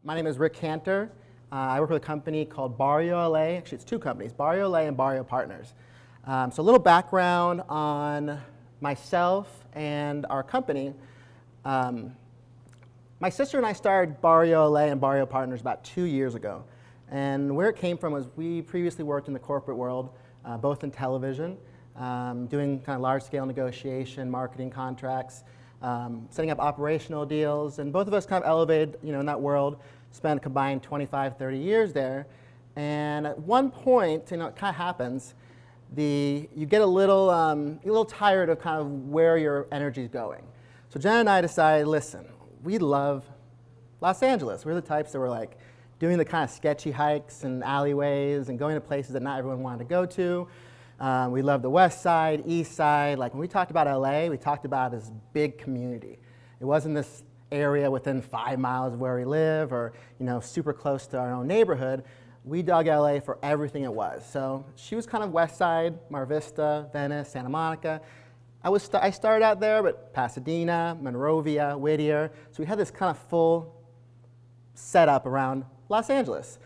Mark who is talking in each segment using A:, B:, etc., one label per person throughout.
A: My name is Rick Kanter. I work with a company called barrio.la. Actually, it's two companies, barrio.la and Barrio Partners. So a little background on myself and our company. My sister and I started barrio.la and Barrio Partners about 2 years ago. And where it came from was we previously worked in the corporate world, both in television, doing kind of large-scale negotiation, marketing contracts, setting up operational deals, and both of us kind of elevated, in that world, spent a combined 25, 30 years there. And at one point, it kind of happens, you get a little tired of kind of where your energy is going. So Jen and I decided, listen, we love Los Angeles. We're the types that were like doing the kind of sketchy hikes and alleyways and going to places that not everyone wanted to go to. We love the West Side, East Side. Like when we talked about LA, we talked about this big community. It wasn't this area within 5 miles of where we live or super close to our own neighborhood. We dug LA for everything it was. So she was kind of West Side, Mar Vista, Venice, Santa Monica. I started out there, but Pasadena, Monrovia, Whittier. So we had this kind of full setup around Los Angeles.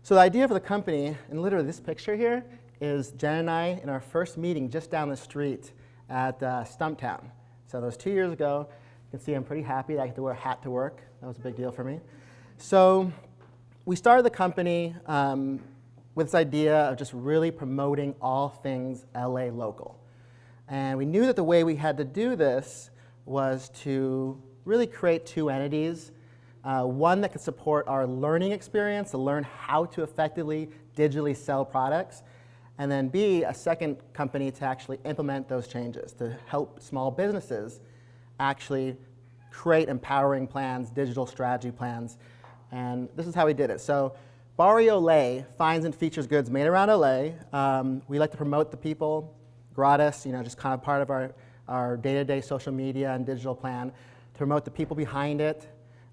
A: So the idea for the company, and literally this picture here, is Jen and I in our first meeting just down the street at Stumptown. So that was 2 years ago. You can see I'm pretty happy that I get to wear a hat to work. That was a big deal for me. So we started the company with this idea of just really promoting all things LA local. And we knew that the way we had to do this was to really create two entities. One that could support our learning experience, to learn how to effectively digitally sell products, and then B, a second company to actually implement those changes, to help small businesses actually create empowering plans, digital strategy plans, and this is how we did it. So barrio.la finds and features goods made around LA. We like to promote the people gratis, just kind of part of our day-to-day social media and digital plan, to promote the people behind it.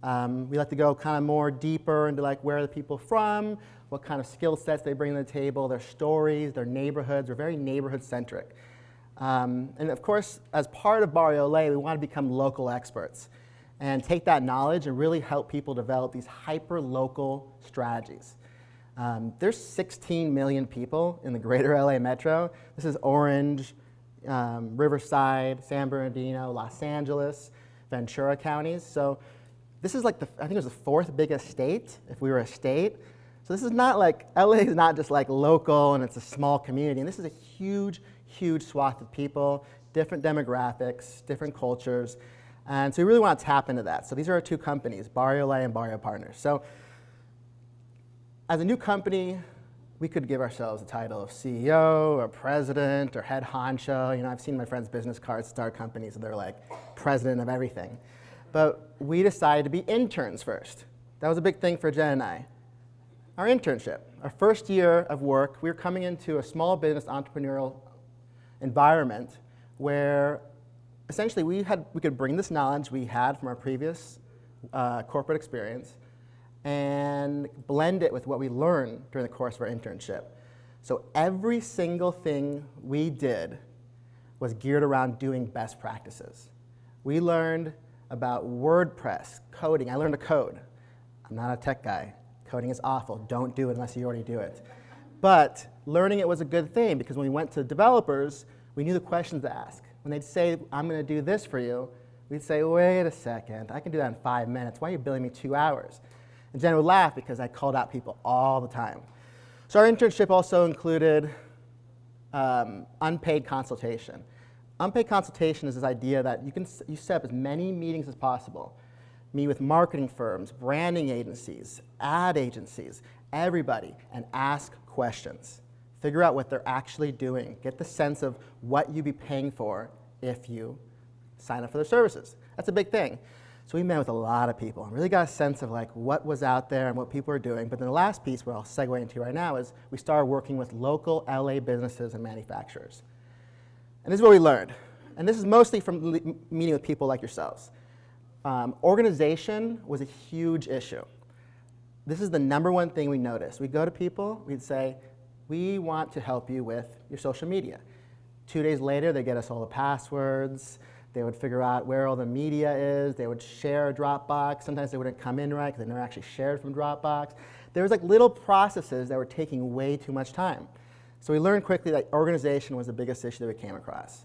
A: We like to go kind of more deeper into like where are the people from, what kind of skill sets they bring to the table, their stories, their neighborhoods. We're very neighborhood-centric. And of course, as part of barrio.la, we want to become local experts and take that knowledge and really help people develop these hyper-local strategies. There's 16 million people in the greater LA metro. This is Orange, Riverside, San Bernardino, Los Angeles, Ventura counties. So this is like I think it was the fourth biggest state if we were a state. So this is not like, LA is not just like local and it's a small community. And this is a huge, huge swath of people, different demographics, different cultures. And so we really want to tap into that. So these are our two companies, barrio.la and Barrio Partners. So as a new company, we could give ourselves the title of CEO or president or head honcho. I've seen my friends' business cards start companies and they're like president of everything. But we decided to be interns first. That was a big thing for Jen and I. Our internship, our first year of work, we were coming into a small business entrepreneurial environment where essentially we could bring this knowledge we had from our previous corporate experience and blend it with what we learned during the course of our internship. So every single thing we did was geared around doing best practices. We learned about WordPress, coding. I learned to code. I'm not a tech guy. Coding is awful. Don't do it unless you already do it. But learning it was a good thing because when we went to developers, we knew the questions to ask. When they'd say, I'm going to do this for you, we'd say, wait a second. I can do that in 5 minutes. Why are you billing me 2 hours? And Jen would laugh because I called out people all the time. So our internship also included unpaid consultation. Unpaid consultation is this idea that you set up as many meetings as possible. Meet with marketing firms, branding agencies, ad agencies, everybody, and ask questions. Figure out what they're actually doing. Get the sense of what you'd be paying for if you sign up for their services. That's a big thing. So we met with a lot of people and really got a sense of like what was out there and what people were doing. But then the last piece, where I'll segue into right now, is we started working with local LA businesses and manufacturers. And this is what we learned. And this is mostly from meeting with people like yourselves. Organization was a huge issue. This is the #1 thing we noticed. We'd go to people, we'd say, we want to help you with your social media. 2 days later, they get us all the passwords, They would figure out where all the media is. They would share a Dropbox. Sometimes they wouldn't come in right because they never actually shared from Dropbox. There was like little processes that were taking way too much time. So we learned quickly that organization was the biggest issue that we came across.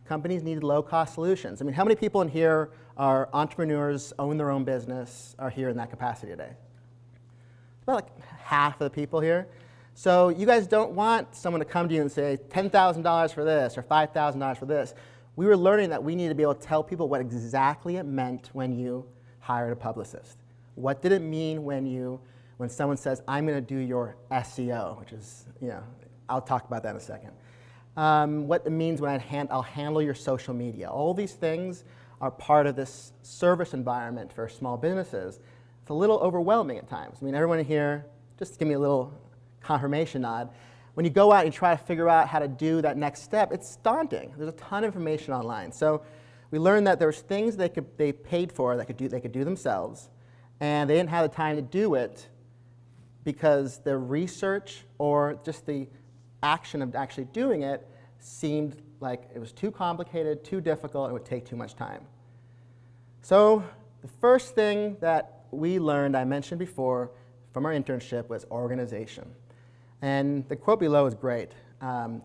A: Companies needed low-cost solutions. I mean, how many people in here are entrepreneurs, own their own business, are here in that capacity today? About like half of the people here. So you guys don't want someone to come to you and say $10,000 for this or $5,000 for this. We were learning that we need to be able to tell people what exactly it meant when you hired a publicist. What did it mean when someone says, I'm going to do your SEO, which is, I'll talk about that in a second. What it means when I'll handle your social media. All these things are part of this service environment for small businesses. It's a little overwhelming at times. I mean, everyone here, just give me a little confirmation nod. When you go out and try to figure out how to do that next step, it's daunting. There's a ton of information online. So we learned that there was things they paid for that they could do themselves, and they didn't have the time to do it because the research or just the action of actually doing it seemed like it was too complicated, too difficult, and it would take too much time. So the first thing that we learned, I mentioned before, from our internship was organization. And the quote below is great.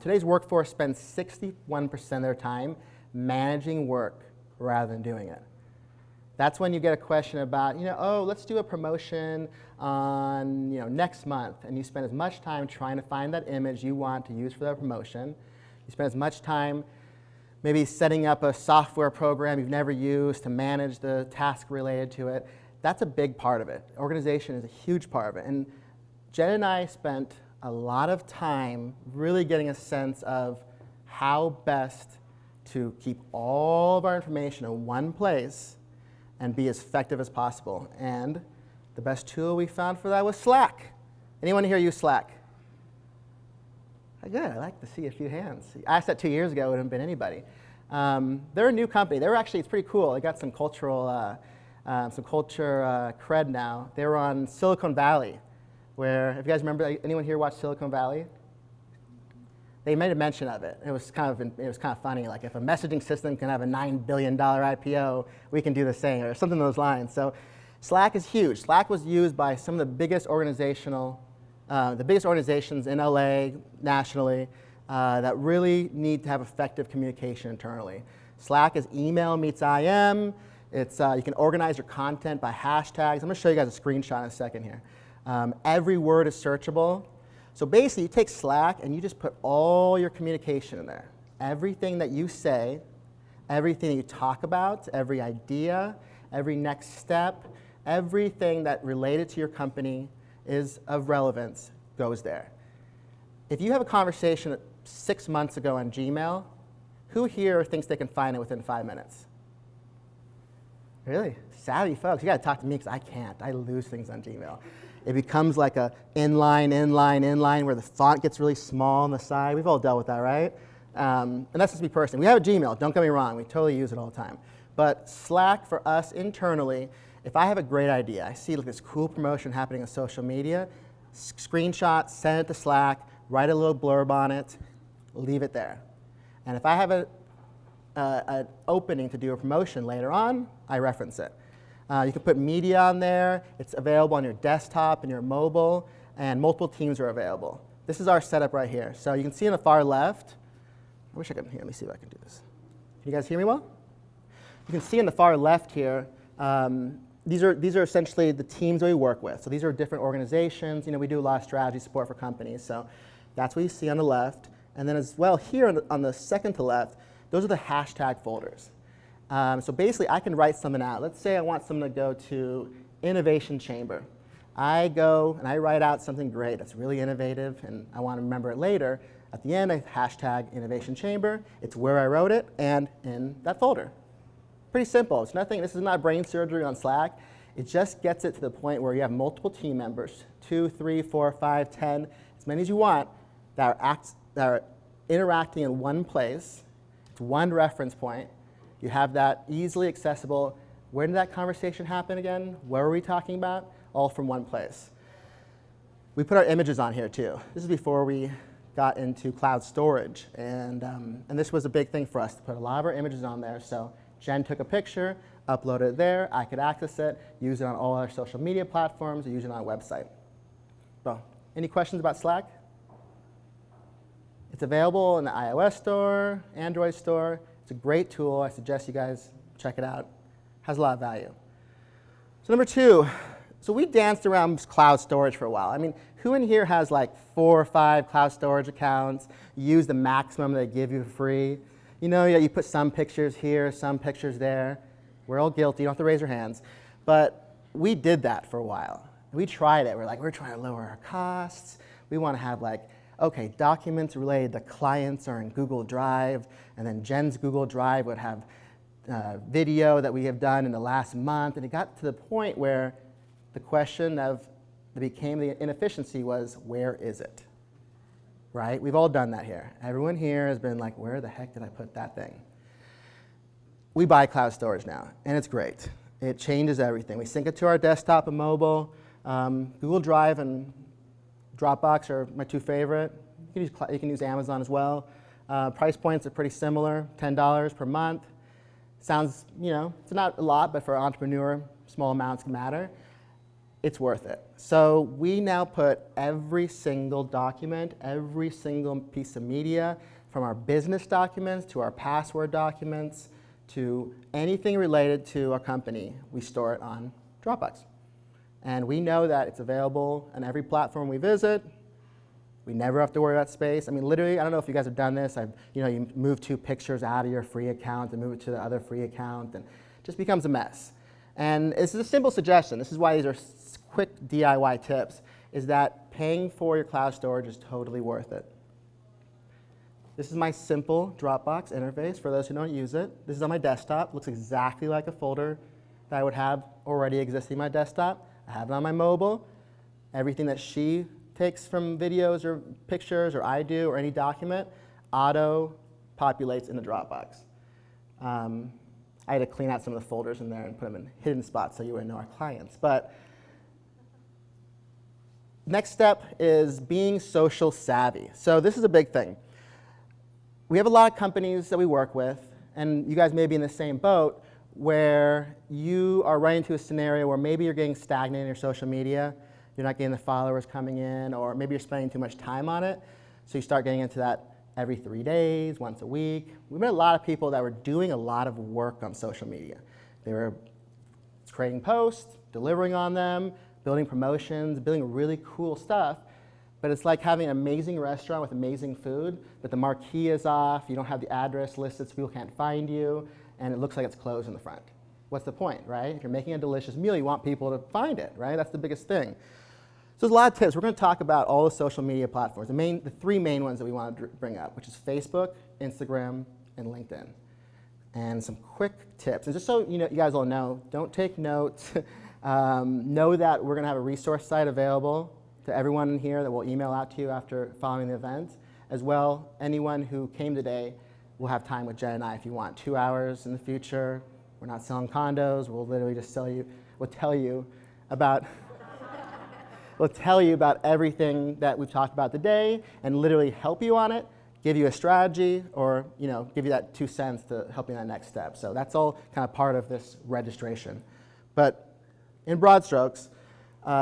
A: Today's workforce spends 61% of their time managing work rather than doing it. That's when you get a question about, oh, let's do a promotion on next month, and you spend as much time trying to find that image you want to use for that promotion. You spend as much time maybe setting up a software program you've never used to manage the task related to it. That's a big part of it. Organization is a huge part of it. And Jen and I spent a lot of time really getting a sense of how best to keep all of our information in one place and be as effective as possible. And the best tool we found for that was Slack. Anyone here use Slack? Good, I like to see a few hands. I asked that 2 years ago, it wouldn't have been anybody. They're a new company. It's pretty cool. They got some culture cred now. They were on Silicon Valley, where, if you guys remember, anyone here watch Silicon Valley? They made a mention of it. It was kind of funny. Like, if a messaging system can have a $9 billion IPO, we can do the same, or something along those lines. So, Slack is huge. Slack was used by some of the biggest organizations in LA nationally that really need to have effective communication internally. Slack is email meets IM. It's you can organize your content by hashtags. I'm going to show you guys a screenshot in a second here. Every word is searchable. So basically, you take Slack and you just put all your communication in there. Everything that you say, everything that you talk about, every idea, every next step, everything that related to your company is of relevance goes there. If you have a conversation 6 months ago on Gmail, who here thinks they can find it within 5 minutes? Really? Savvy folks. You got to talk to me because I can't. I lose things on Gmail. It becomes like a inline, where the font gets really small on the side. We've all dealt with that, right? And that's just me personally. We have a Gmail. Don't get me wrong. We totally use it all the time. But Slack for us internally, if I have a great idea, I see like this cool promotion happening on social media, screenshot, send it to Slack, write a little blurb on it, leave it there. And if I have an opening to do a promotion later on, I reference it. You can put media on there. It's available on your desktop and your mobile, and multiple teams are available. This is our setup right here. So you can see on the far left, I wish I could hear. Let me see if I can do this. Can you guys hear me well? You can see on the far left here, these are essentially the teams that we work with. So these are different organizations. We do a lot of strategy support for companies. So that's what you see on the left. And then as well here on the second to left, those are the hashtag folders. So basically, I can write something out. Let's say I want someone to go to Innovation Chamber. I go and I write out something great that's really innovative, and I want to remember it later. At the end, I hashtag Innovation Chamber. It's where I wrote it and in that folder. Pretty simple. It's nothing. This is not brain surgery on Slack. It just gets it to the point where you have multiple team members, 2, 3, 4, 5, 10, as many as you want, that are interacting in one place. It's one reference point. You have that easily accessible. Where did that conversation happen again? What were we talking about? All from one place. We put our images on here too. This is before we got into cloud storage. And this was a big thing for us to put a lot of our images on there. So Jen took a picture, uploaded it there. I could access it, use it on all our social media platforms, or use it on our website. So, any questions about Slack? It's available in the iOS store, Android store. It's a great tool. I suggest you guys check it out. Has a lot of value. So number 2, so we danced around cloud storage for a while. I mean, who in here has like 4 or 5 cloud storage accounts? You use the maximum they give you for free. You know, you put some pictures here, some pictures there. We're all guilty. You don't have to raise your hands. But we did that for a while. We tried it. We're trying to lower our costs. We want to have like, okay, documents related to clients are in Google Drive, and then Jen's Google Drive would have video that we have done in the last month. And it got to the point where the question that became the inefficiency was, where is it? Right? We've all done that here. Everyone here has been like, where the heck did I put that thing? We buy cloud storage now, and it's great. It changes everything. We sync it to our desktop and mobile. Google Drive and Dropbox are my 2 favorite. You can use Amazon as well. Price points are pretty similar, $10 per month. Sounds, it's not a lot, but for an entrepreneur, small amounts can matter. It's worth it. So we now put every single document, every single piece of media, from our business documents to our password documents to anything related to our company, we store it on Dropbox. And we know that it's available on every platform we visit. We never have to worry about space. I mean, literally, I don't know if you guys have done this. You move 2 pictures out of your free account and move it to the other free account, and it just becomes a mess. And this is a simple suggestion. This is why these are quick DIY tips, is that paying for your cloud storage is totally worth it. This is my simple Dropbox interface for those who don't use it. This is on my desktop. It looks exactly like a folder that I would have already existing on my desktop. I have it on my mobile. Everything that she takes from videos or pictures, or I do, or any document, auto populates in the Dropbox. I had to clean out some of the folders in there and put them in hidden spots so you wouldn't know our clients. But next step is being social savvy. So this is a big thing. We have a lot of companies that we work with, and you guys may be in the same boat, where you are running into a scenario where maybe you're getting stagnant in your social media, you're not getting the followers coming in, or maybe you're spending too much time on it, so you start getting into that every 3 days, once a week. We met a lot of people that were doing a lot of work on social media. They were creating posts, delivering on them, building promotions, building really cool stuff, but it's like having an amazing restaurant with amazing food, but the marquee is off, you don't have the address listed so people can't find you, and it looks like it's closed in the front. What's the point, right? If you're making a delicious meal, you want people to find it, right? That's the biggest thing. So there's a lot of tips. We're going to talk about all the social media platforms, the 3 main ones that we want to bring up, which is Facebook, Instagram, and LinkedIn. And some quick tips. And just so you guys all know, don't take notes. Know that we're going to have a resource site available to everyone in here that we'll email out to you after following the event. As well, anyone who came today will have time with Jen and I if you want. 2 hours in the future. We're not selling condos. We'll literally just we'll tell you about everything that we've talked about today and literally help you on it, give you a strategy, or give you that 2 cents to help you in that next step. So that's all kind of part of this registration. But in broad strokes,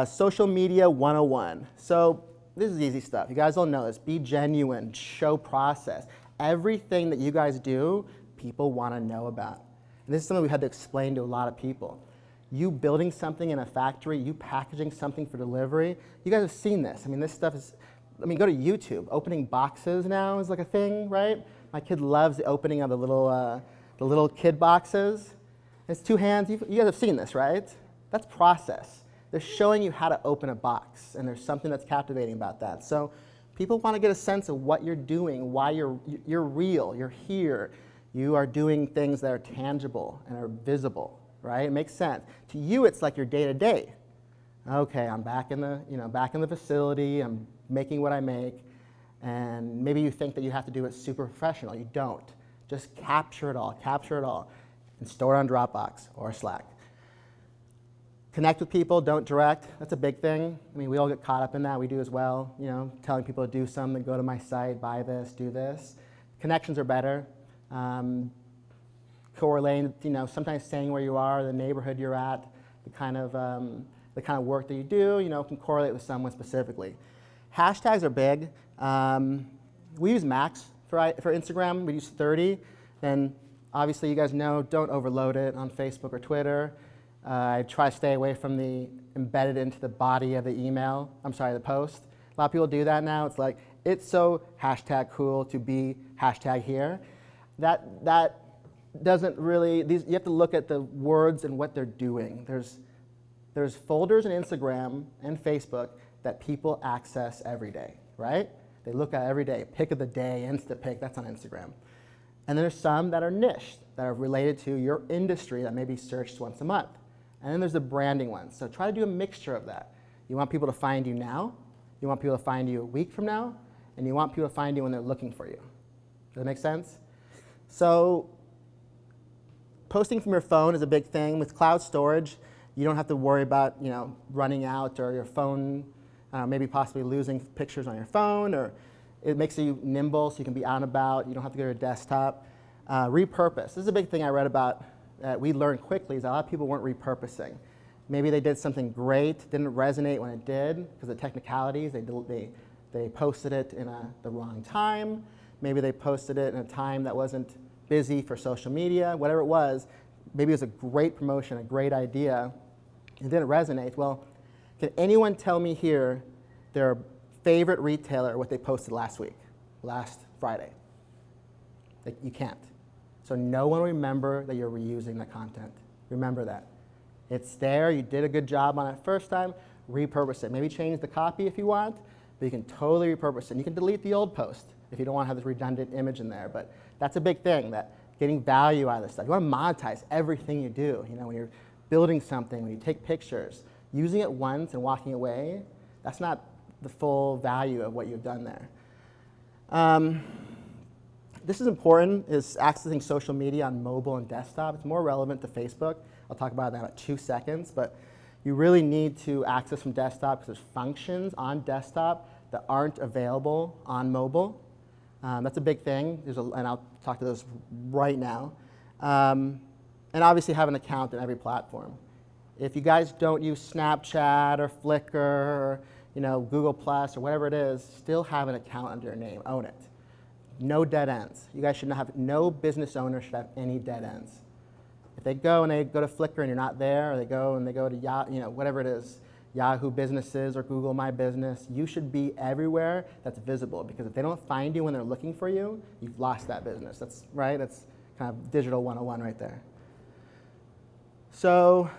A: social media 101. So this is easy stuff. You guys all know this. Be genuine, show process. Everything that you guys do, people want to know about. And this is something we had to explain to a lot of people. You building something in a factory, you packaging something for delivery, you guys have seen this. I mean, this stuff is, go to YouTube. Opening boxes now is like a thing, right? My kid loves the opening of the little kid boxes. It's 2 hands. You guys have seen this, right? That's process. They're showing you how to open a box, and there's something that's captivating about that. So people want to get a sense of what you're doing, why you're real, you're here. You are doing things that are tangible and are visible, right? It makes sense. To you, it's like your day-to-day. Okay, I'm back in the facility, I'm making what I make, and maybe you think that you have to do it super professional. You don't. Just capture it all, and store it on Dropbox or Slack. Connect with people, don't direct. That's a big thing. I mean, we all get caught up in that. We do as well. You know, telling people to do something, go to my site, buy this, do this. Connections are better. Correlating, you know, sometimes saying where you are, the neighborhood you're at, the kind of work that you do, you know, can correlate with someone specifically. Hashtags are big. We use max for Instagram. We use 30. Then obviously you guys know, don't overload it on Facebook or Twitter. I try to stay away from the embedded into the body of the email, the post. A lot of people do that now. It's like, it's so hashtag cool to be hashtag here. That doesn't really, you have to look at the words and what they're doing. There's folders in Instagram and Facebook that people access every day, right? They look at every day. Pick of the day, Insta pick, that's on Instagram. And there's some that are niched, that are related to your industry that may be searched once a month. And then there's the branding ones. So try to do a mixture of that. You want people to find you now, you want people to find you a week from now, and you want people to find you when they're looking for you. Does that make sense? So posting from your phone is a big thing. With cloud storage, you don't have to worry about, you know, running out or your phone, maybe possibly losing pictures on your phone, or it makes you nimble so you can be out and about. You don't have to go to your desktop. Repurpose. This is a big thing I read about that we learned quickly is a lot of people weren't repurposing. Maybe they did something great, didn't resonate when it did because of technicalities. They posted it in the wrong time. Maybe they posted it in a time that wasn't busy for social media, whatever it was. Maybe it was a great promotion, a great idea. It didn't resonate. Well, can anyone tell me here their favorite retailer, what they posted last week, last Friday? Like, you can't. So no one will remember that you're reusing the content. Remember that. It's there, you did a good job on it first time, repurpose it. Maybe change the copy if you want, but you can totally repurpose it. And you can delete the old post if you don't want to have this redundant image in there. But that's a big thing, that getting value out of this stuff. You want to monetize everything you do. You know, when you're building something, when you take pictures, using it once and walking away, that's not the full value of what you've done there. This is important, is accessing social media on mobile and desktop. It's more relevant to Facebook. I'll talk about that in about 2 seconds, but you really need to access from desktop because there's functions on desktop that aren't available on mobile. That's a big thing, and I'll talk to those right now. And obviously have an account in every platform. If you guys don't use Snapchat or Flickr or Google Plus or whatever it is, still have an account under your name, own it. No dead ends. You guys should not have, no business owner should have any dead ends. If they go to Flickr and you're not there, or they go to Yahoo, whatever it is, Yahoo Businesses or Google My Business, you should be everywhere that's visible, because if they don't find you when they're looking for you, you've lost that business. That's right, that's kind of digital 101 right there. So,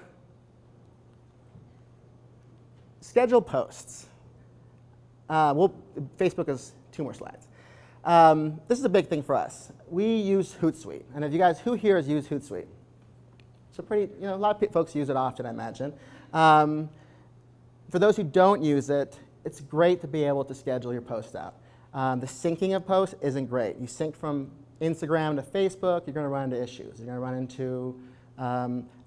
A: schedule posts. Facebook is 2 more slides. This is a big thing for us. We use Hootsuite, and if you guys, who here has used Hootsuite? So a lot of folks use it often, I imagine. For those who don't use it, it's great to be able to schedule your posts out. The syncing of posts isn't great. You sync from Instagram to Facebook, you're going to run into issues. You're going to run into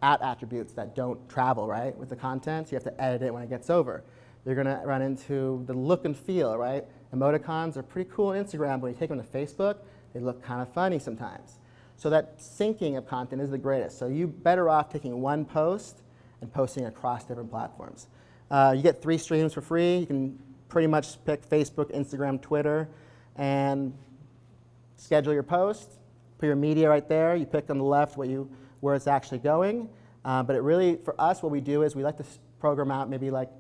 A: attributes that don't travel right with the content, so you have to edit it when it gets over. You're going to run into the look and feel, right? Emoticons are pretty cool on Instagram, but when you take them to Facebook, they look kind of funny sometimes. So that syncing of content is the greatest. So you're better off taking one post and posting across different platforms. You get 3 streams for free. You can pretty much pick Facebook, Instagram, Twitter, and schedule your post. Put your media right there. You pick on the left where it's actually going. But it really, for us, what we do is we like to program out maybe like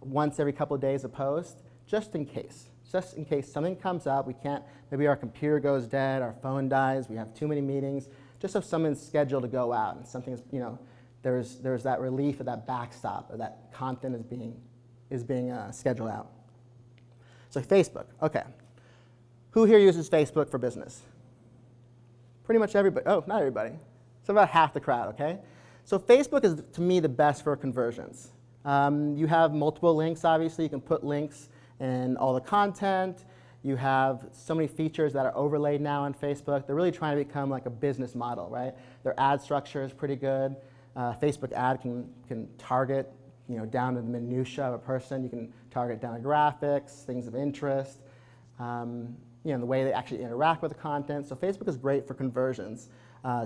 A: once every couple of days a post, just in case. Just in case something comes up, we can't, maybe our computer goes dead, our phone dies, we have too many meetings, just so someone's scheduled to go out and something's, there's that relief of that backstop, or that content is being scheduled out. So Facebook, okay. Who here uses Facebook for business? Pretty much everybody. Oh, not everybody. So about half the crowd, okay? So Facebook is, to me, the best for conversions. You have multiple links, obviously. You can put links in all the content. You have so many features that are overlaid now on Facebook. They're really trying to become like a business model, right? Their ad structure is pretty good. Facebook ad can target down to the minutia of a person. You can target demographics, things of interest, the way they actually interact with the content. So Facebook is great for conversions.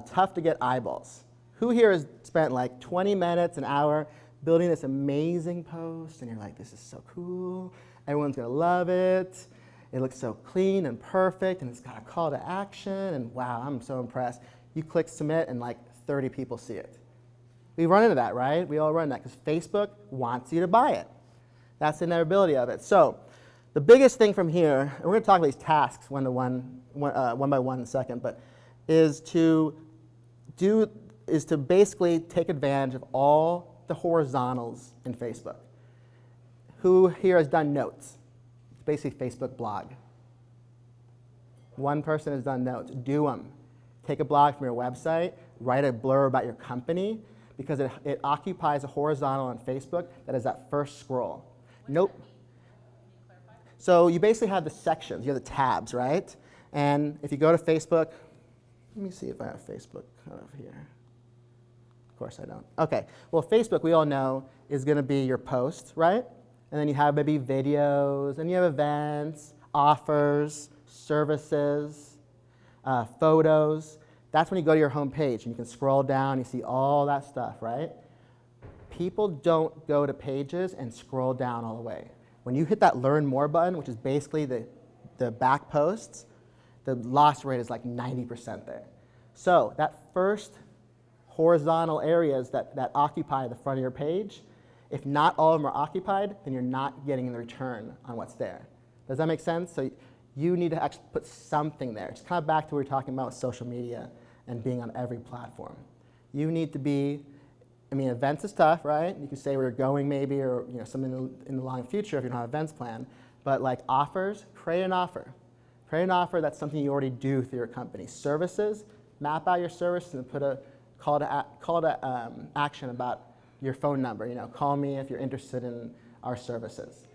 A: Tough to get eyeballs. Who here has spent like 20 minutes, an hour, building this amazing post, and you're like, this is so cool, everyone's gonna love it, it looks so clean and perfect, and it's got a call to action, and wow, I'm so impressed. You click submit, and like 30 people see it. We run into that, right? We all run that, because Facebook wants you to buy it. That's the inevitability of it. So the biggest thing from here, and we're gonna talk about these tasks one by one in a second, but is to basically take advantage of all the horizontals in Facebook. Who here has done notes? It's basically Facebook blog. One person has done notes. Do them. Take a blog from your website, write a blurb about your company, because it occupies a horizontal on Facebook that is that first scroll. Nope. So you basically have the sections, you have the tabs, right? And if you go to Facebook, let me see if I have Facebook kind of here. Of course I don't. Okay, well Facebook, we all know, is gonna be your post, right? And then you have maybe videos, and you have events, offers, services, photos. That's when you go to your home page and you can scroll down, you see all that stuff, right? People don't go to pages and scroll down all the way. When you hit that learn more button, which is basically the back posts, the loss rate is like 90% there. So that first horizontal areas that occupy the front of your page, if not all of them are occupied, then you're not getting the return on what's there. Does that make sense? So you need to actually put something there. It's kind of back to what we were talking about with social media and being on every platform. You need to be, events is tough, right? You can say where you're going maybe, or something in the long future if you don't have events planned. But like offers, create an offer. Create an offer that's something you already do through your company. Services, map out your service and put a call to action about your phone number. Call me if you're interested in our services.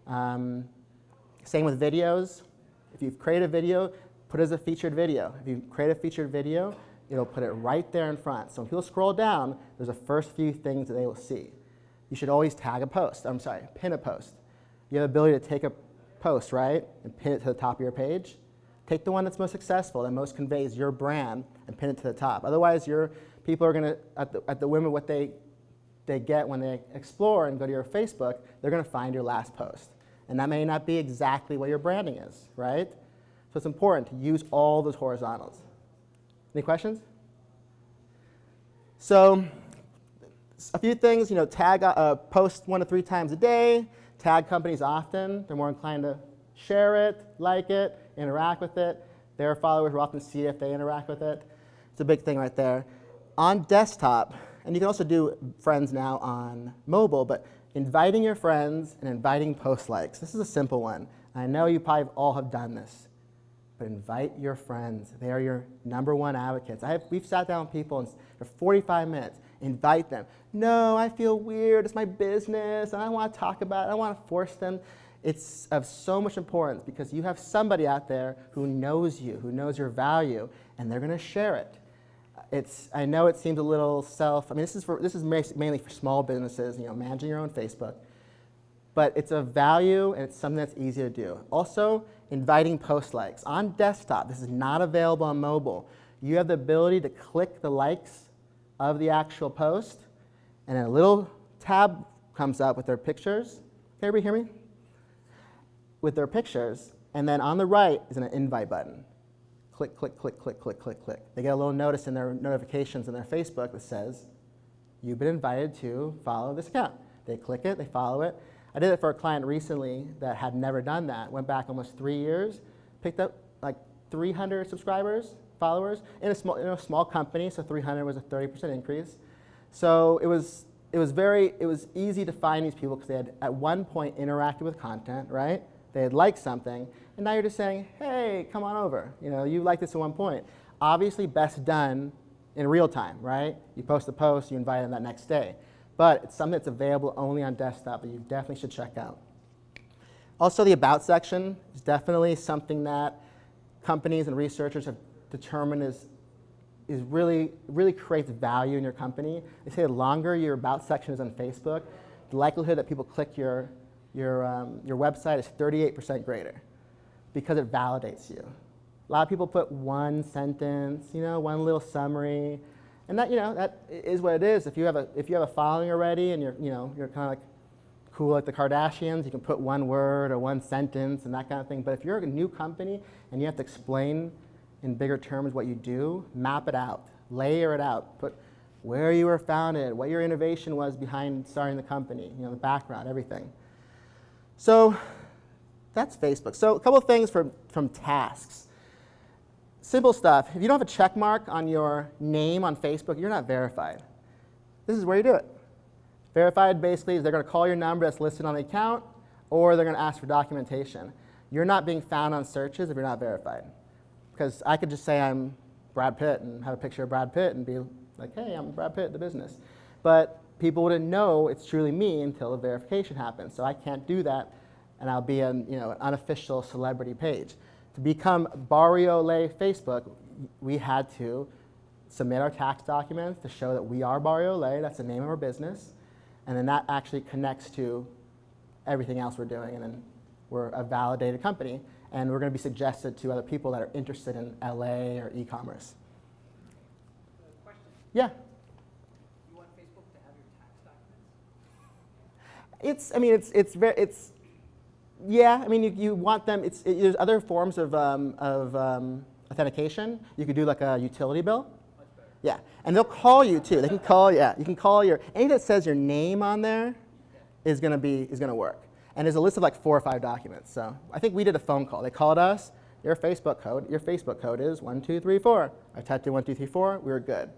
A: Same with videos. If you've created a video, put it as a featured video. If you create a featured video, it'll put it right there in front. So when people scroll down, there's the first few things that they will see. You should always tag a post. Pin a post. You have the ability to take a post, right, and pin it to the top of your page. Take the one that's most successful, that most conveys your brand, and pin it to the top. Otherwise, people are going to, at the whim of what they get when they explore and go to your Facebook, they're going to find your last post. And that may not be exactly what your branding is, right? So it's important to use all those horizontals. Any questions? So a few things, tag, post 1 to 3 times a day, tag companies often. They're more inclined to share it, like it, interact with it. Their followers will often see it if they interact with it. It's a big thing right there. On desktop, and you can also do friends now on mobile, but inviting your friends and inviting post likes. This is a simple one. I know you probably all have done this, but invite your friends. They are your #1 advocates. We've sat down with people for 45 minutes. Invite them. No, I feel weird. It's my business, and I don't want to talk about it. I don't want to force them. It's of so much importance because you have somebody out there who knows you, who knows your value, and they're going to share it. I know it seems a little this is mainly for small businesses, managing your own Facebook, but it's of value and it's something that's easy to do. Also, inviting post likes. On desktop, this is not available on mobile. You have the ability to click the likes of the actual post, and then a little tab comes up with their pictures. Can everybody hear me? With their pictures, and then on the right is an invite button. Click, click, click, click, click, click, click. They get a little notice in their notifications in their Facebook that says, you've been invited to follow this account. They click it, they follow it. I did it for a client recently that had never done that. Went back almost 3 years, picked up like 300 followers in a small company, so 300 was a 30% increase. So it was easy to find these people because they had at one point interacted with content, right? They had liked something, and now you're just saying, hey, come on over. You liked this at one point. Obviously, best done in real time, right? You post a post, you invite them that next day. But it's something that's available only on desktop that you definitely should check out. Also, the About section is definitely something that companies and researchers have determined really, really creates value in your company. They say the longer your about section is on Facebook, the likelihood that people click your website is 38% greater because it validates you. A lot of people put one sentence, one little summary, and that is what it is. If you have a following already, and you're kind of like cool like the Kardashians, you can put one word or one sentence and that kind of thing. But if you're a new company and you have to explain in bigger terms what you do, map it out, layer it out, put where you were founded, what your innovation was behind starting the company, the background, everything. So that's Facebook. So a couple of things from tasks. Simple stuff. If you don't have a check mark on your name on Facebook, you're not verified. This is where you do it. Verified basically is they're going to call your number that's listed on the account, or they're going to ask for documentation. You're not being found on searches if you're not verified. Because I could just say I'm Brad Pitt and have a picture of Brad Pitt and be like, hey, I'm Brad Pitt, the business. But people wouldn't know it's truly me until the verification happens. So I can't do that, and I'll be an unofficial celebrity page. To become barrio.la Facebook, we had to submit our tax documents to show that we are barrio.la, that's the name of our business, and then that actually connects to everything else we're doing, and then we're a validated company, and we're going to be suggested to other people that are interested in LA or e-commerce.
B: Question.
A: Yeah?
B: You want Facebook to have your tax documents?
A: Yeah, you want them, there's other forms of authentication. You could do like a utility bill.
B: Much better.
A: Yeah, and they'll call you too. They can call, you can call anything that says your name on there is gonna work. And there's a list of like 4 or 5 documents. So I think we did a phone call. They called us, your Facebook code is 1234. I typed in 1234, we were good.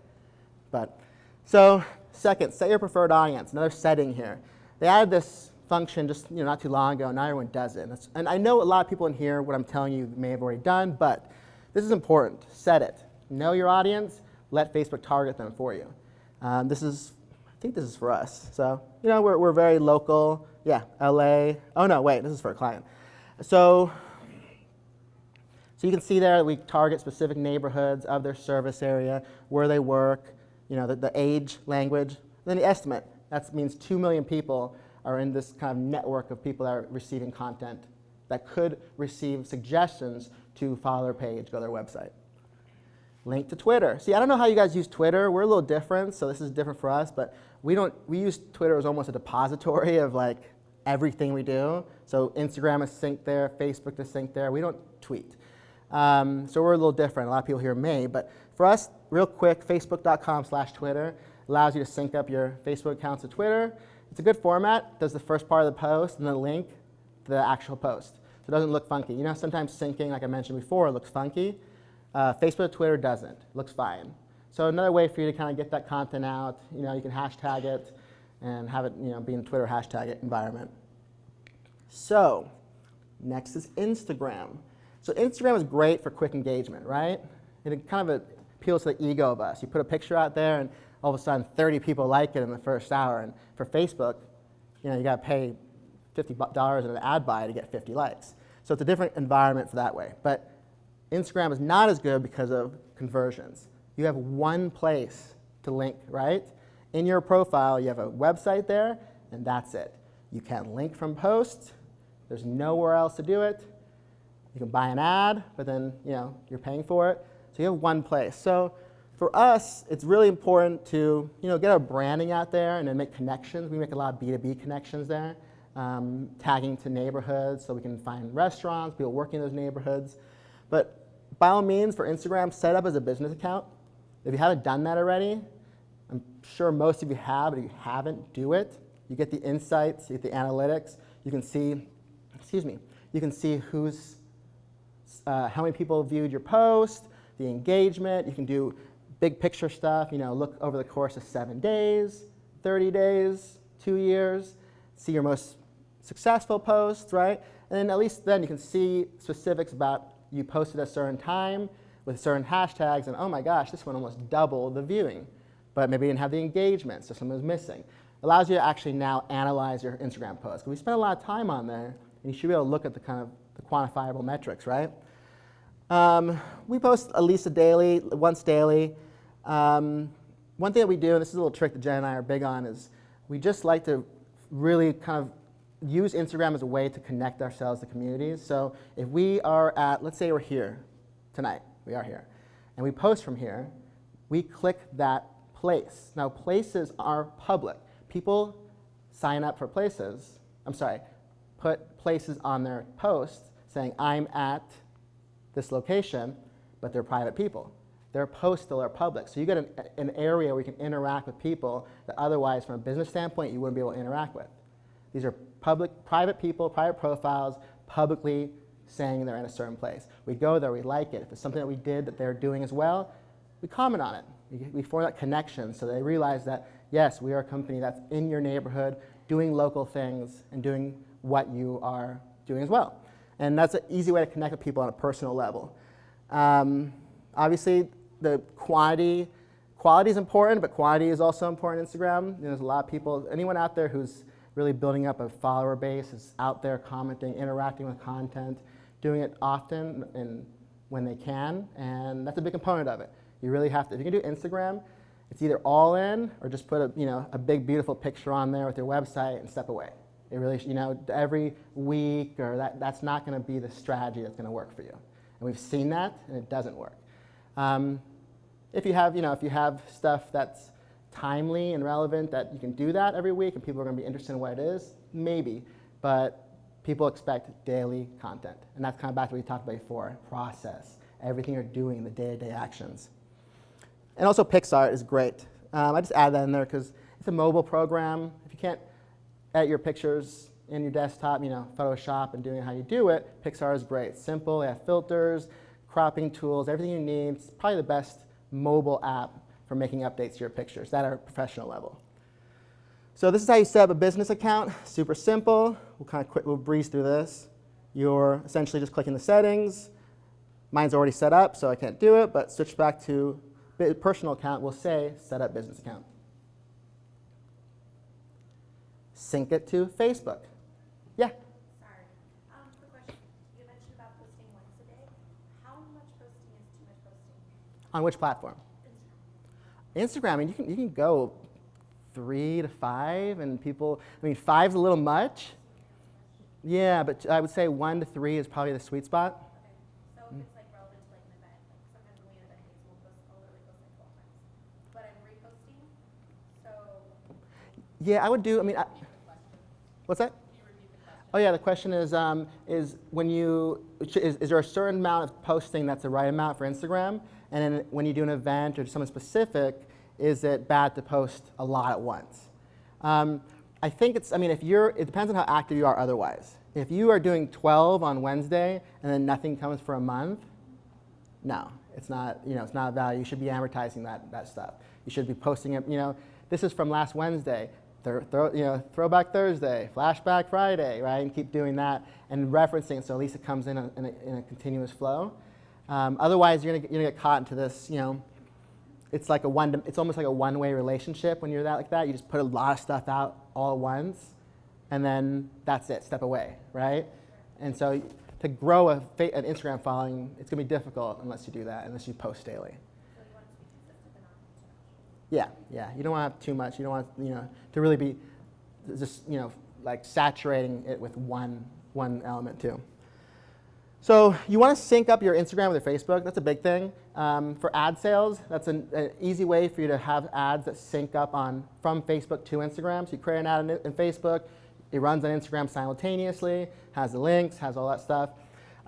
A: So second, set your preferred audience, another setting here. They added this function just not too long ago, now everyone does it. And I know a lot of people in here, what I'm telling you may have already done, but this is important. Set it. Know your audience, let Facebook target them for you. I think this is for us. So, we're very local. Yeah, LA. Oh no, wait, this is for a client. So you can see there that we target specific neighborhoods of their service area, where they work, the age, language, then the estimate. That means 2 million people are in this kind of network of people that are receiving content that could receive suggestions to follow their page, go to their website. Link to Twitter. See, I don't know how you guys use Twitter. We're a little different, so this is different for us, but we use Twitter as almost a depository of like everything we do. So Instagram is synced there, Facebook is synced there. We don't tweet. So we're a little different. A lot of people here may, but for us, real quick, facebook.com/Twitter allows you to sync up your Facebook accounts to Twitter. It's a good format, does the first part of the post and then link to the actual post. So it doesn't look funky. Sometimes syncing, like I mentioned before, looks funky. Facebook to Twitter doesn't, it looks fine. So another way for you to kind of get that content out, you can hashtag it and have it be in a Twitter hashtag environment. So next is Instagram. So Instagram is great for quick engagement, right? It kind of appeals to the ego of us. You put a picture out there and all of a sudden 30 people like it in the first hour. And for Facebook, you got to pay $50 in an ad buy to get 50 likes. So it's a different environment for that way. But Instagram is not as good because of conversions. You have one place to link, right? In your profile, you have a website there, and that's it. You can't link from posts. There's nowhere else to do it. You can buy an ad, but then you're paying for it. So you have one place. So for us, it's really important to get our branding out there and then make connections. We make a lot of B2B connections there, tagging to neighborhoods so we can find restaurants, people working in those neighborhoods. But by all means, for Instagram, set up as a business account. If you haven't done that already, I'm sure most of you have, but if you haven't, do it. You get the insights, you get the analytics. You can see, you can see how many people viewed your post, the engagement. You can do big picture stuff, look over the course of 7 days, 30 days, 2 years, see your most successful posts, right? And then at least then you can see specifics about you posted at a certain time with certain hashtags, and oh my gosh, this one almost doubled the viewing, but maybe you didn't have the engagement, so something was missing. Allows you to actually now analyze your Instagram posts. We spend a lot of time on there, and you should be able to look at the kind of the quantifiable metrics, right? We post at least once daily. One thing that we do, and this is a little trick that Jen and I are big on, is we just like to really kind of use Instagram as a way to connect ourselves to communities. So if we are at, let's say we're here tonight, we are here, and we post from here, we click that place. Now places are public. People sign up for places, put places on their posts saying I'm at this location, but they're private people. Their posts still are public. So you get an area where you can interact with people that otherwise, from a business standpoint, you wouldn't be able to interact with. These are private people, private profiles, publicly saying they're in a certain place. We go there, we like it. If it's something that we did that they're doing as well, we comment on it. We form that connection so they realize that, yes, we are a company that's in your neighborhood, doing local things and doing what you are doing as well. And that's an easy way to connect with people on a personal level. Obviously, the quality is important, but quantity is also important on Instagram. There's a lot of people, anyone out there who's really building up a follower base, is out there commenting, interacting with content, doing it often and when they can, and that's a big component of it. You really have to, if you can do Instagram, it's either all in or just put a big beautiful picture on there with your website and step away. It really, every week or that's not going to be the strategy that's going to work for you. And we've seen that, and it doesn't work. If you have stuff that's timely and relevant, that you can do that every week and people are going to be interested in what it is, maybe. But people expect daily content. And that's kind of back to what we talked about before, process, everything you're doing, the day-to-day actions. And also PixArt is great. I just add that in there because it's a mobile program. If you can't edit your pictures in your desktop, Photoshop and doing it how you do it, PixArt is great. It's simple, they have filters, cropping tools, everything you need. It's probably the best mobile app for making updates to your pictures that are professional level. So this is how you set up a business account. Super simple. We'll breeze through this. You're essentially just clicking the settings. Mine's already set up, so I can't do it, but switch back to personal account. We'll say set up business account. Sync it to Facebook. Yeah?
C: Sorry. Quick question. You mentioned about posting once a day. How much posting is too much posting?
A: On which platform? Instagram. I mean, you can go 3 to 5, and people, 5's a little much. Yeah, but I would say 1 to 3 is probably the sweet spot.
C: Okay. So if it's like relevant to like an event, like sometimes when we have event days, I'll literally post like 12 times. But I'm reposting, so.
A: Yeah, I would do, what's that?
C: Can you repeat the question?
A: Oh yeah, the question is when is there a certain amount of posting that's the right amount for Instagram? And then when you do an event or something specific, is it bad to post a lot at once? I think it depends on how active you are otherwise. If you are doing 12 on Wednesday and then nothing comes for a month, no, it's not, it's not value. You should be advertising that stuff. You should be posting it, this is from last Wednesday, throwback Thursday, flashback Friday, right? And keep doing that and referencing so at least it comes in a continuous flow. Otherwise, you're gonna get caught into this, it's almost like a one-way relationship when you're like that. You just put a lot of stuff out all at once, and then that's it, step away, right? And so to grow an Instagram following, it's gonna be difficult unless you do that, unless you post daily.
C: So you want it to be consistent but not too much.
A: Yeah. You don't want to have too much. You don't want to really be just like saturating it with one element too. So you want to sync up your Instagram with your Facebook. That's a big thing. For ad sales, that's an easy way for you to have ads that sync up from Facebook to Instagram. So you create an ad in Facebook, it runs on Instagram simultaneously, has the links, has all that stuff,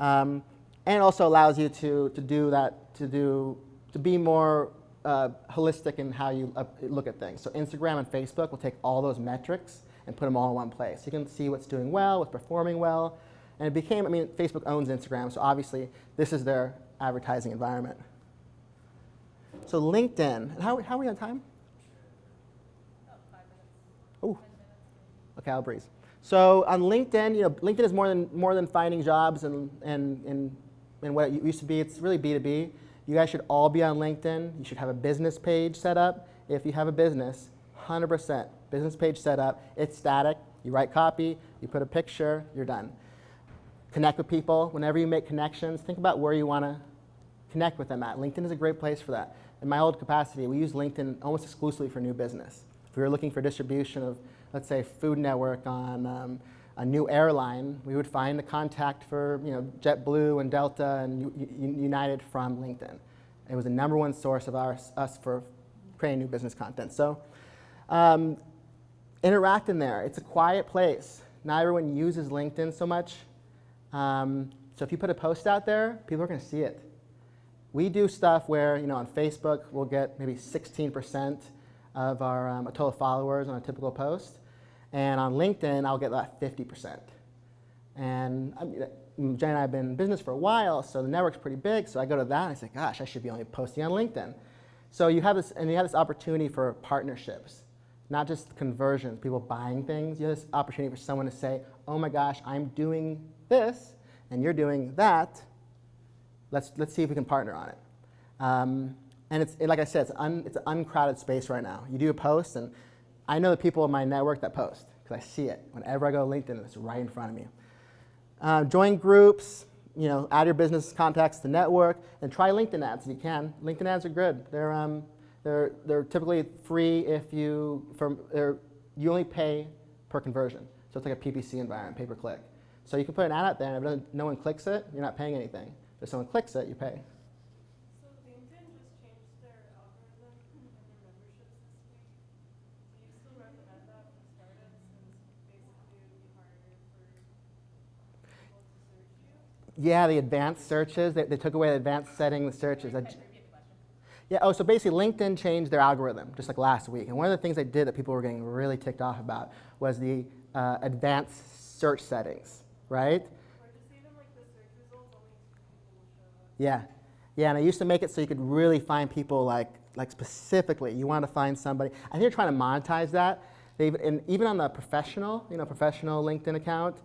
A: and it also allows you to do that, to be more holistic in how you look at things. So Instagram and Facebook will take all those metrics and put them all in one place. You can see what's doing well, what's performing well. And it became, Facebook owns Instagram, so obviously this is their advertising environment. So LinkedIn, and how are we on time?
C: About 5 minutes.
A: Oh,
C: 10 minutes.
A: okay, I'll breeze. So on LinkedIn, LinkedIn is more than finding jobs and what it used to be. It's really B2B. You guys should all be on LinkedIn. You should have a business page set up. If you have a business, 100% business page set up. It's static. You write copy, you put a picture, you're done. Connect with people. Whenever you make connections, think about where you want to connect with them at. LinkedIn is a great place for that. In my old capacity, we use LinkedIn almost exclusively for new business. If we were looking for distribution of, let's say, Food Network on a new airline, we would find the contact for JetBlue and Delta and United from LinkedIn. It was the #1 source of us for creating new business content. So interact in there. It's a quiet place. Not everyone uses LinkedIn so much. So if you put a post out there, people are going to see it. We do stuff where, on Facebook, we'll get maybe 16% of our total followers on a typical post. And on LinkedIn, I'll get about 50%. And Jen and I have been in business for a while, so the network's pretty big. So I go to that and I say, gosh, I should be only posting on LinkedIn. So you have this opportunity for partnerships, not just conversions, people buying things. You have this opportunity for someone to say, oh my gosh, I'm doing this, and you're doing that. Let's see if we can partner on it. And like I said, it's an uncrowded space right now. You do a post, and I know the people in my network that post, because I see it. Whenever I go to LinkedIn, it's right in front of me. Join groups, add your business contacts to the network, and try LinkedIn ads if you can. LinkedIn ads are good. They're typically free if you only pay per conversion. So it's like a PPC environment, pay-per-click. So you can put an ad out there, and if no one clicks it, you're not paying anything. If someone clicks it, you pay.
D: So LinkedIn just changed their algorithm and their memberships this week. Do you still recommend that for startups, since basically it would be harder for people to search you?
A: Yeah, the advanced searches. They took away the advanced setting, the searches. Yeah, so basically LinkedIn changed their algorithm just like last week. And one of the things they did that people were getting really ticked off about was the advanced search settings, right?
D: Or just even like the search results, only 2 people will show up.
A: Yeah, and I used to make it so you could really find people like specifically. You want to find somebody. I think they're trying to monetize that. And even on the professional LinkedIn account,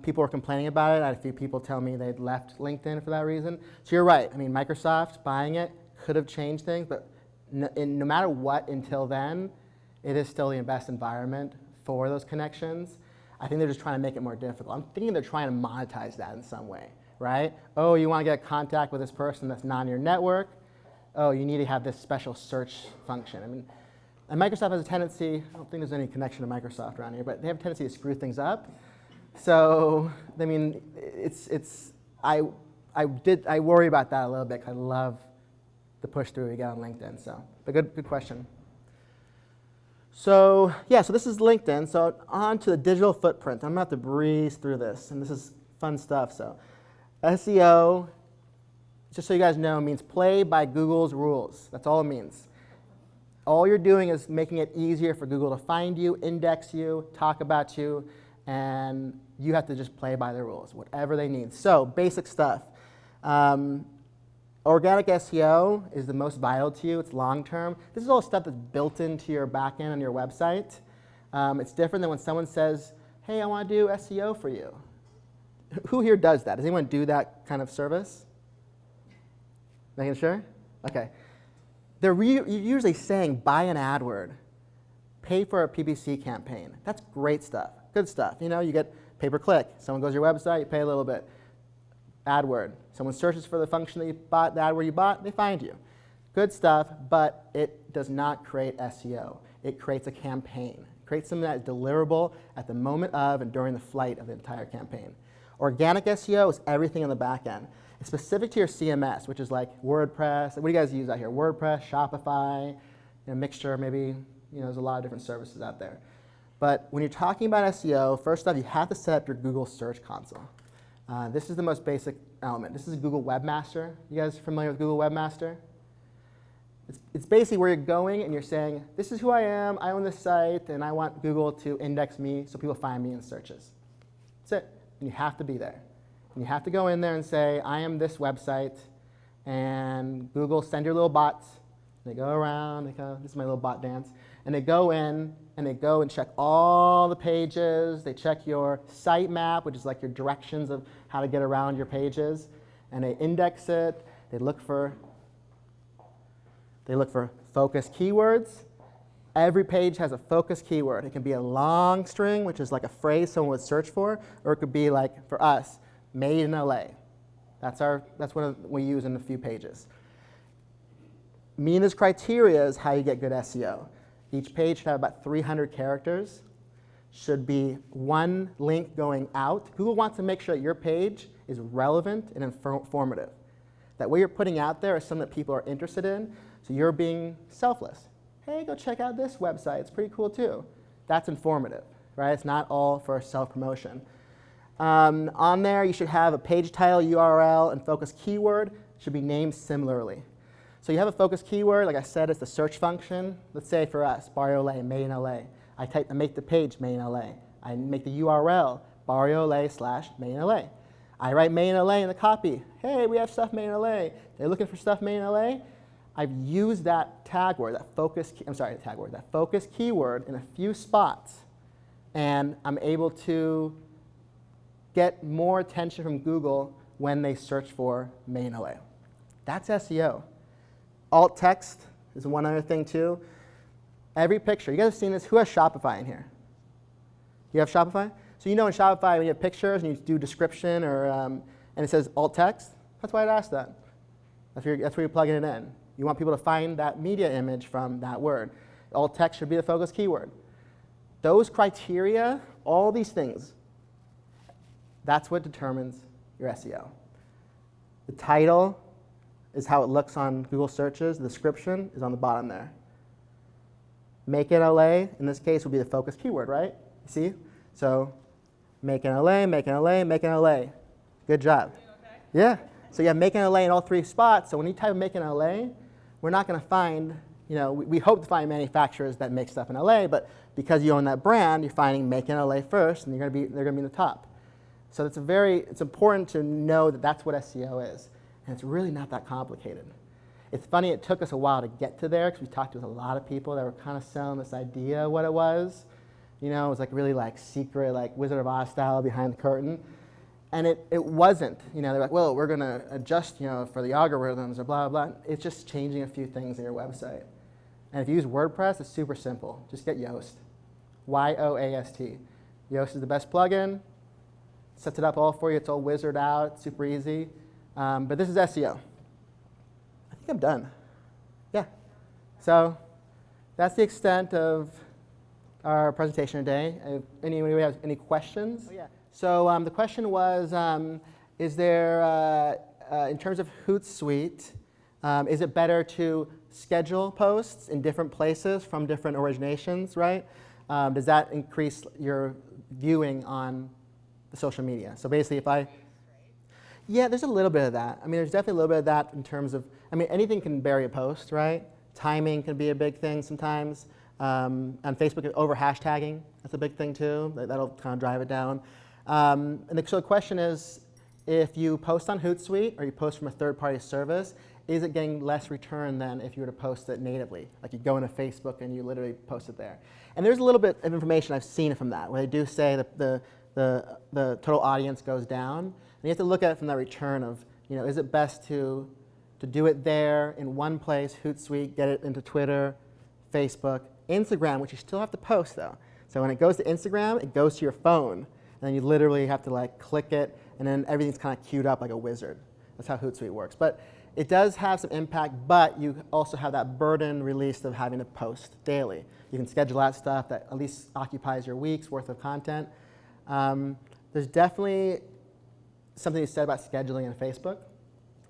A: people were complaining about it. I had a few people tell me they'd left LinkedIn for that reason. So you're right. I mean, Microsoft buying it could have changed things, but no matter what until then, it is still the best environment for those connections. I think they're just trying to make it more difficult. I'm thinking they're trying to monetize that in some way, right? Oh, you want to get contact with this person that's not in your network? Oh, you need to have this special search function. I mean, and Microsoft has a tendency, I don't think there's any connection to Microsoft around here, but they have a tendency to screw things up. So, I mean, I worry about that a little bit, 'cause I love the push through we get on LinkedIn. So, but good question. So yeah, so this is LinkedIn. So on to the digital footprint. I'm gonna have to breeze through this, and this is fun stuff. So SEO, just so you guys know, means play by Google's rules. That's all it means. All you're doing is making it easier for Google to find you, index you, talk about you, and you have to just play by the rules, whatever they need. So basic stuff. Organic SEO is the most vital to you. It's long-term. This is all stuff that's built into your backend on your website. It's different than when someone says, hey, I want to do SEO for you. Who here does that? Does anyone do that kind of service? Making sure? OK. They're usually saying, buy an AdWord, pay for a PPC campaign. That's great stuff, good stuff. You get pay-per-click. Someone goes to your website, you pay a little bit. AdWord. Someone searches for the function that you bought, the AdWord you bought, they find you. Good stuff, but it does not create SEO. It creates a campaign. It creates something that is deliverable at the moment of and during the flight of the entire campaign. Organic SEO is everything on the back end. It's specific to your CMS, which is like WordPress. What do you guys use out here? WordPress, Shopify, mixture, maybe. There's a lot of different services out there. But when you're talking about SEO, first off, you have to set up your Google Search Console. This is the most basic element. This is Google Webmaster. You guys familiar with Google Webmaster? It's basically where you're going and you're saying, this is who I am, I own this site, and I want Google to index me so people find me in searches. That's it. And you have to be there. And you have to go in there and say, I am this website, and Google send your little bots. They go around, this is my little bot dance, and they go in and they go and check all the pages. They check your sitemap, which is like your directions of how to get around your pages, and they index it. They look for focus keywords. Every page has a focus keyword. It can be a long string, which is like a phrase someone would search for, or it could be like, for us, made in LA. That's what we use in a few pages. Meeting this criteria is how you get good SEO. Each page should have about 300 characters. Should be one link going out. Google wants to make sure that your page is relevant and informative. That what you're putting out there is something that people are interested in, so you're being selfless. Hey, go check out this website. It's pretty cool too. That's informative, right? It's not all for self-promotion. On there, you should have a page title, URL, and focus keyword should be named similarly. So you have a focus keyword, like I said, it's the search function. Let's say for us, barrio.la, made in LA. I make the page made in LA. I make the URL, barrio.la/made in LA. I write made in LA in the copy. Hey, we have stuff made in LA. They're looking for stuff made in LA. I've used that tag word, that focus keyword in a few spots, and I'm able to get more attention from Google when they search for made in LA. That's SEO. Alt text is one other thing too. Every picture, you guys have seen this, who has Shopify in here? You have Shopify? So you know in Shopify when you have pictures and you do description or, and it says alt text, that's why it asks that. That's where you're plugging it in. You want people to find that media image from that word. Alt text should be the focus keyword. Those criteria, all these things, that's what determines your SEO. The title is how it looks on Google searches. The description is on the bottom there. Make in LA, in this case, would be the focus keyword, right? You see? So make in LA, make in LA, make in LA. Good job.
D: Okay.
A: Yeah. So you have make in LA in all three spots. So when you type make in LA, we're not going to find, we hope to find manufacturers that make stuff in LA, but because you own that brand, you're finding make in LA first, and they're going to be in the top. So it's important to know that that's what SEO is, and it's really not that complicated. It's funny, it took us a while to get to there because we talked to a lot of people that were kind of selling this idea of what it was. It was like really like secret, like Wizard of Oz style behind the curtain. And it wasn't. They're like, well, we're going to adjust, for the algorithms or blah, blah, blah. It's just changing a few things in your website. And if you use WordPress, it's super simple. Just get Yoast. Y-O-A-S-T. Yoast is the best plugin. Sets it up all for you. It's all wizard out. It's super easy. But this is SEO. I think I'm done. Yeah. So that's the extent of our presentation today. If anybody has any questions? Oh, yeah. So the question was, is there, in terms of Hootsuite, is it better to schedule posts in different places from different originations, right? Does that increase your viewing on the social media? So basically yeah, there's a little bit of that. There's definitely a little bit of that in terms of, anything can bury a post, right? Timing can be a big thing sometimes. On Facebook, over hashtagging, that's a big thing too. That'll kind of drive it down. So the question is, if you post on Hootsuite or you post from a third-party service, is it getting less return than if you were to post it natively? Like you go into Facebook and you literally post it there. And there's a little bit of information I've seen from that, where they do say that the total audience goes down. And you have to look at it from that return of, is it best to do it there in one place, Hootsuite, get it into Twitter, Facebook, Instagram, which you still have to post though. So when it goes to Instagram, it goes to your phone. And then you literally have to like click it, and then everything's kind of queued up like a wizard. That's how Hootsuite works. But it does have some impact, but you also have that burden released of having to post daily. You can schedule out stuff that at least occupies your week's worth of content. There's definitely something you said about scheduling in Facebook.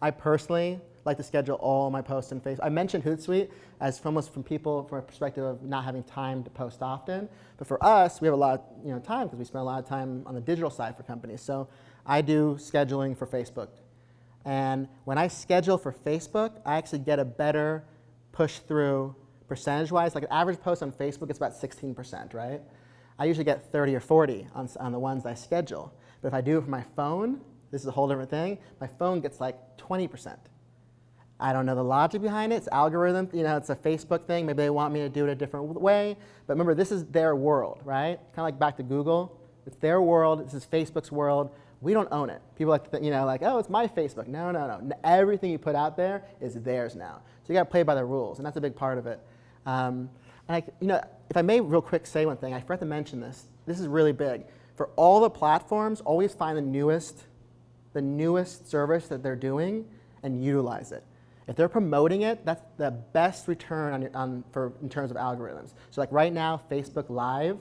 A: I personally like to schedule all my posts in Facebook. I mentioned Hootsuite as almost from people from a perspective of not having time to post often. But for us, we have a lot of time because we spend a lot of time on the digital side for companies. So I do scheduling for Facebook. And when I schedule for Facebook, I actually get a better push through percentage-wise. Like an average post on Facebook, it's about 16%, right? I usually get 30 or 40 on the ones I schedule. But if I do it from my phone, this is a whole different thing. My phone gets like 20%. I don't know the logic behind it. It's algorithm. It's a Facebook thing. Maybe they want me to do it a different way. But remember, this is their world, right? Kind of like back to Google. It's their world. This is Facebook's world. We don't own it. People like to like, oh, it's my Facebook. No. Everything you put out there is theirs now. So you got to play by the rules, and that's a big part of it. If I may real quick say one thing, I forgot to mention this. This is really big. For all the platforms, always find the the newest service that they're doing and utilize it. If they're promoting it, that's the best return in terms of algorithms. So like right now, Facebook Live,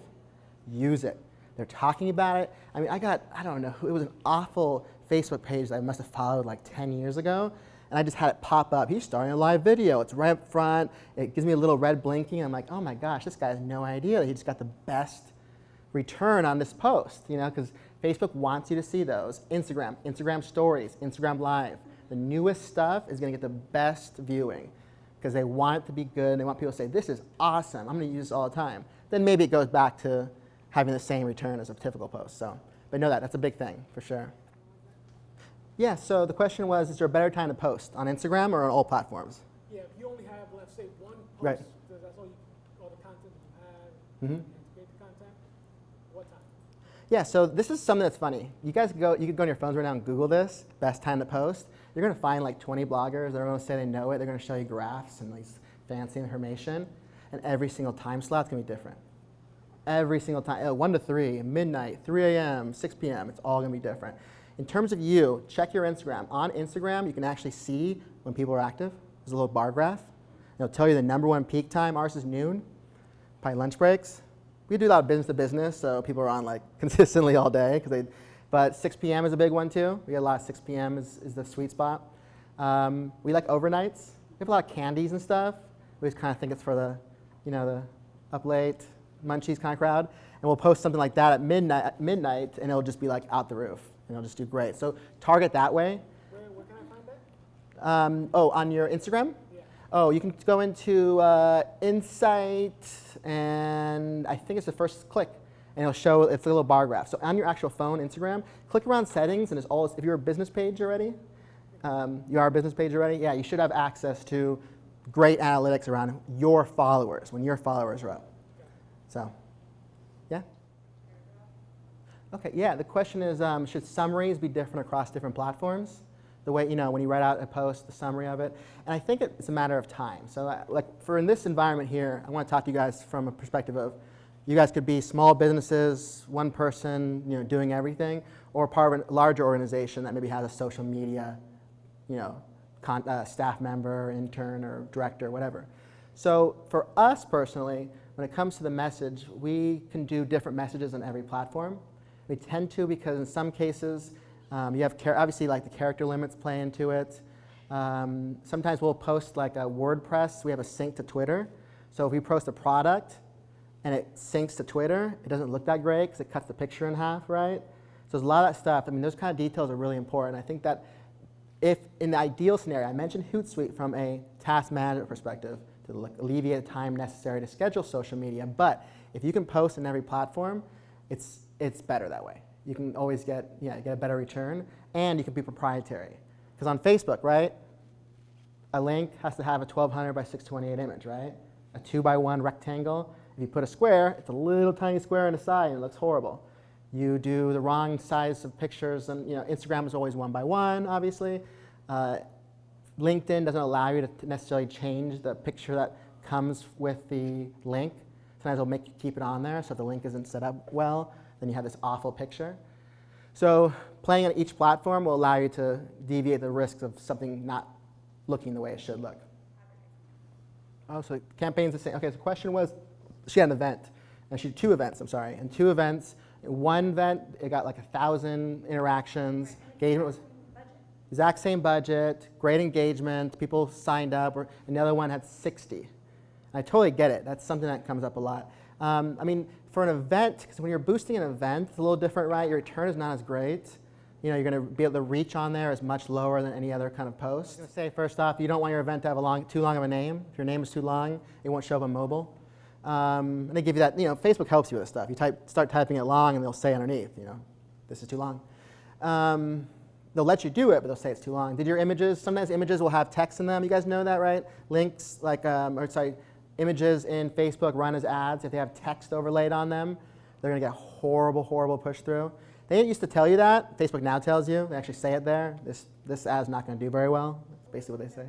A: use it. They're talking about it. I mean, I don't know, it was an awful Facebook page that I must have followed like 10 years ago, and I just had it pop up. He's starting a live video. It's right up front. It gives me a little red blinking. I'm like, oh my gosh, this guy has no idea that he just got the best return on this post, you know, because Facebook wants you to see those. Instagram stories, Instagram Live. The newest stuff is going to get the best viewing because they want it to be good. They want people to say, this is awesome. I'm going to use this all the time. Then maybe it goes back to having the same return as a typical post. So, but know that's a big thing for sure. Yeah, so the question was, is there a better time to post on Instagram or on all platforms?
E: Yeah, if you only have, let's say, one post,
A: Right.
E: because that's all the content that you have,
A: Mhm.
E: and create the content, what time?
A: Yeah, so this is something that's funny. You could go on your phones right now and Google this, best time to post. You're going to find like 20 bloggers that are going to say they know it. They're going to show you graphs and these fancy information. And every single time slot's going to be different. Every single time, 1 to 3, midnight, 3 a.m., 6 p.m., it's all going to be different. In terms of you, check your Instagram. On Instagram, you can actually see when people are active. There's a little bar graph. It'll tell you the #1 peak time. Ours is noon, probably lunch breaks. We do a lot of business to business, so people are on like consistently all day. But 6 p.m. is a big one too. We get a lot of 6 p.m. is the sweet spot. We like overnights. We have a lot of candies and stuff. We just kind of think it's for the, the up late munchies kind of crowd. And we'll post something like that at midnight, and it'll just be like out the roof. And it'll just do great. So target that way.
E: Where can I find that?
A: On your Instagram?
E: Yeah.
A: Oh, you can go into Insight, and I think it's the first click, and it'll show, it's a little bar graph. So on your actual phone, Instagram, click around settings, and if you're a business page already, yeah, you should have access to great analytics around your followers, when your followers are up. So, yeah? Okay, yeah, the question is, should summaries be different across different platforms? The way, when you write out a post, the summary of it. And I think it's a matter of time. So in this environment here, I want to talk to you guys from a perspective of, you guys could be small businesses, one person, doing everything, or part of a larger organization that maybe has a social media, staff member, intern, or director, whatever. So for us personally, when it comes to the message, we can do different messages on every platform. We tend to because in some cases, you have obviously like the character limits play into it. Sometimes we'll post like a WordPress. We have a sync to Twitter. So if we post a product and it syncs to Twitter, it doesn't look that great because it cuts the picture in half, right? So there's a lot of that stuff. I mean, those kind of details are really important. I think that if in the ideal scenario, I mentioned Hootsuite from a task management perspective to alleviate the time necessary to schedule social media. But if you can post in every platform, it's better that way. You can always get a better return, and you can be proprietary. Because on Facebook, right, a link has to have a 1200 by 628 image, right? A 2x1 rectangle. If you put a square, it's a little tiny square on the side, and it looks horrible. You do the wrong size of pictures, and Instagram is always 1x1, obviously. LinkedIn doesn't allow you to necessarily change the picture that comes with the link. Sometimes it'll make you keep it on there, so if the link isn't set up well, then you have this awful picture. So playing on each platform will allow you to deviate the risks of something not looking the way it should look. Oh, so campaign's the same. Okay, so the question was, she had an event, and she did 2 events, I'm sorry. And 2 events, one event, it got like 1,000 interactions. Engagement was exact same budget, great engagement, people signed up, and the other one had 60. I totally get it. That's something that comes up a lot. I mean, for an event, because when you're boosting an event, it's a little different, right? Your return is not as great. You're going to be able to reach on there is much lower than any other kind of post. I'm going to say first off, you don't want your event to have too long of a name. If your name is too long, it won't show up on mobile. And they give you that. Facebook helps you with this stuff. You start typing it long, and they'll say underneath, this is too long. They'll let you do it, but they'll say it's too long. Did your images? Sometimes images will have text in them. You guys know that, right? Links images in Facebook run as ads. If they have text overlaid on them, they're going to get horrible, horrible push through. They didn't used to tell you that. Facebook now tells you. They actually say it there. This ad is not going to do very well. That's basically what they say.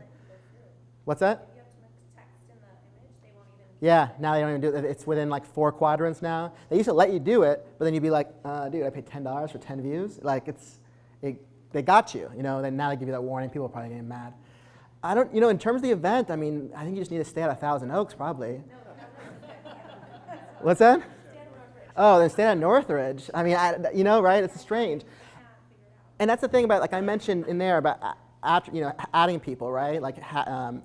A: What's that?
C: You have too much text in the image, they won't even.
A: Yeah, now they don't even do it. It's within like 4 quadrants now. They used to let you do it, but then you'd be like, dude, I paid $10 for 10 views. Like they got you. Then now they give you that warning. People are probably getting mad. I don't. In terms of the event, I mean, I think you just need to stay at 1,000 Oaks probably. What's that? Oh, then stay at Northridge. I mean, right? It's strange. And that's the thing about, like I mentioned in there about adding people, right? Like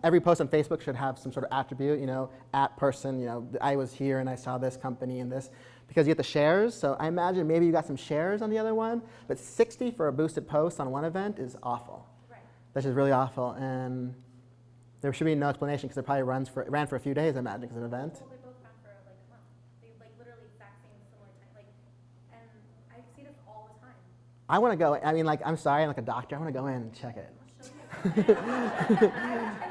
A: every post on Facebook should have some sort of attribute, at person, I was here and I saw this company and this, because you get the shares. So I imagine maybe you got some shares on the other one, but 60 for a boosted post on one event is awful.
C: Right.
A: That's just really awful, and there should be no explanation because it probably ran for a few days, I imagine, because of an event.
C: Well, they both ran for like a month. They like literally exact same similar time. And I see this all the time.
A: I want to go. I mean, like, I'm sorry, I'm like a doctor. I want to go in and check it.
C: I'll show you.